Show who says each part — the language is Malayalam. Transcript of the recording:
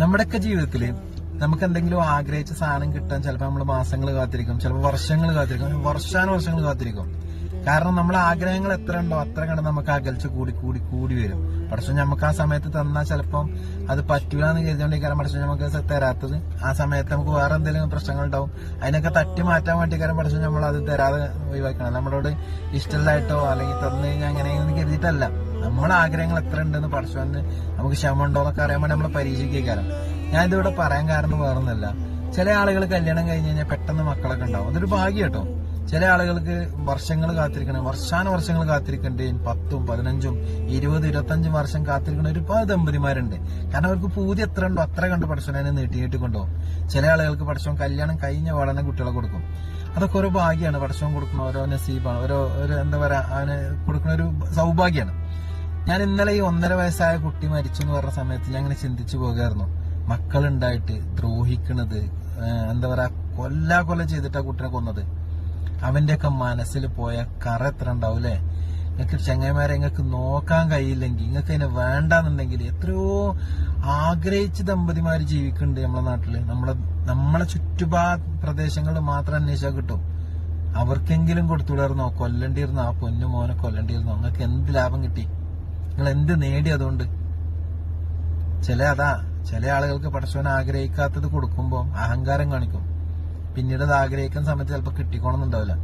Speaker 1: നമ്മുടെയൊക്കെ ജീവിതത്തില് നമുക്ക് എന്തെങ്കിലും ആഗ്രഹിച്ച സാധനം കിട്ടാൻ ചിലപ്പോൾ നമ്മൾ മാസങ്ങൾ കാത്തിരിക്കും, ചിലപ്പോൾ വർഷങ്ങൾ കാത്തിരിക്കും, വർഷങ്ങൾ കാത്തിരിക്കും. കാരണം നമ്മളെ ആഗ്രഹങ്ങൾ എത്ര ഉണ്ടോ അത്ര കണ്ട് നമുക്ക് അകൽച്ച കൂടി കൂടി കൂടി വരും. പക്ഷെ നമുക്ക് ആ സമയത്ത് തന്നാൽ ചിലപ്പം അത് പറ്റൂല എന്ന് കരുതിക്കൊണ്ടിരിക്കാൻ പക്ഷെ നമുക്ക് തരാത്തത് ആ സമയത്ത് നമുക്ക് വേറെ എന്തെങ്കിലും പ്രശ്നങ്ങൾ ഉണ്ടാവും. അതിനൊക്കെ തട്ടി മാറ്റാൻ വേണ്ടിക്കാരം പക്ഷെ നമ്മൾ അത് തരാതെ ഒഴിവാക്കണം. നമ്മളോട് ഇഷ്ടമില്ലായിട്ടോ അല്ലെങ്കിൽ തന്നു കഴിഞ്ഞാൽ അങ്ങനെയെന്ന് കരുതിയിട്ടല്ല. നമ്മളെ ആഗ്രഹങ്ങൾ എത്ര ഉണ്ടെന്ന് പഠിച്ചവന് നമുക്ക് ക്ഷമ ഉണ്ടോ എന്നൊക്കെ അറിയാൻ വേണ്ടി നമ്മളെ പരീക്ഷിക്കാരം. ഞാൻ ഇതിവിടെ പറയാൻ കാരണം വേറൊന്നല്ല, ചില ആളുകൾ കല്യാണം കഴിഞ്ഞ് കഴിഞ്ഞാൽ പെട്ടെന്ന് മക്കളൊക്കെ ഉണ്ടാവും, അതൊരു ഭാഗ്യം കേട്ടോ. ചില ആളുകൾക്ക് വർഷങ്ങൾ കാത്തിരിക്കണം, വർഷങ്ങൾ കാത്തിരിക്കണ്ടേ, 10, 15, 20, 25 വർഷം കാത്തിരിക്കുന്ന ഒരുപാട് ദമ്പതിമാരുണ്ട്. കാരണം അവർക്ക് പൂതി എത്ര ഉണ്ടോ അത്ര കണ്ട് പഠിച്ചവനെ നീട്ടിക്കൊണ്ടുപോകും. ചില ആളുകൾക്ക് പഠിച്ചവൻ കല്യാണം കഴിഞ്ഞ വളർന്ന കുട്ടികളെ കൊടുക്കും. അതൊക്കെ ഓരോ ഭാഗ്യമാണ്, പഠിച്ചവൻ കൊടുക്കുന്ന ഓരോ നസീബാണ്, ഒരു എന്താ പറയാ അവന് കൊടുക്കുന്ന ഒരു സൗഭാഗ്യമാണ്. ഞാൻ ഇന്നലെ ഈ 1.5 വയസ്സായ കുട്ടി മരിച്ചു എന്ന് പറഞ്ഞ സമയത്ത് ഞാൻ അങ്ങനെ ചിന്തിച്ചു പോകുമായിരുന്നു. മക്കളുണ്ടായിട്ട് ദ്രോഹിക്കണത്, എന്താ പറയാ കൊല്ല ചെയ്തിട്ട് ആ കുട്ടിനെ കൊന്നത്. അവന്റെയൊക്കെ മനസ്സിൽ പോയ കറ എത്ര ഉണ്ടാവും അല്ലെ? നിങ്ങൾക്ക് ചങ്ങായിമാരെ നിങ്ങൾക്ക് നോക്കാൻ കഴിയില്ലെങ്കിൽ, നിങ്ങൾക്ക് അതിനെ വേണ്ടാന്നുണ്ടെങ്കിൽ എത്രയോ ആഗ്രഹിച്ച് ദമ്പതിമാര് ജീവിക്കുന്നുണ്ട് നമ്മളെ നാട്ടില്. നമ്മളെ പ്രദേശങ്ങളിൽ മാത്രം അന്വേഷിച്ചാൽ കിട്ടും. അവർക്കെങ്കിലും കൊടുത്തുവിടായിരുന്നോ? കൊല്ലണ്ടിരുന്നോ? ആ പൊന്നു മോനെ കൊല്ലണ്ടിരുന്നോ? നിങ്ങൾക്ക് എന്ത് ലാഭം കിട്ടി? നിങ്ങൾ എന്ത് നേടി അതുകൊണ്ട്? ചില ആളുകൾക്ക് പടച്ചവൻ ആഗ്രഹിക്കാത്തത് കൊടുക്കുമ്പോൾ അഹങ്കാരം കാണിക്കും. പിന്നീട് അത് ആഗ്രഹിക്കുന്ന സമയത്ത് ചിലപ്പോൾ കിട്ടിക്കോണമെന്നുണ്ടാവില്ല.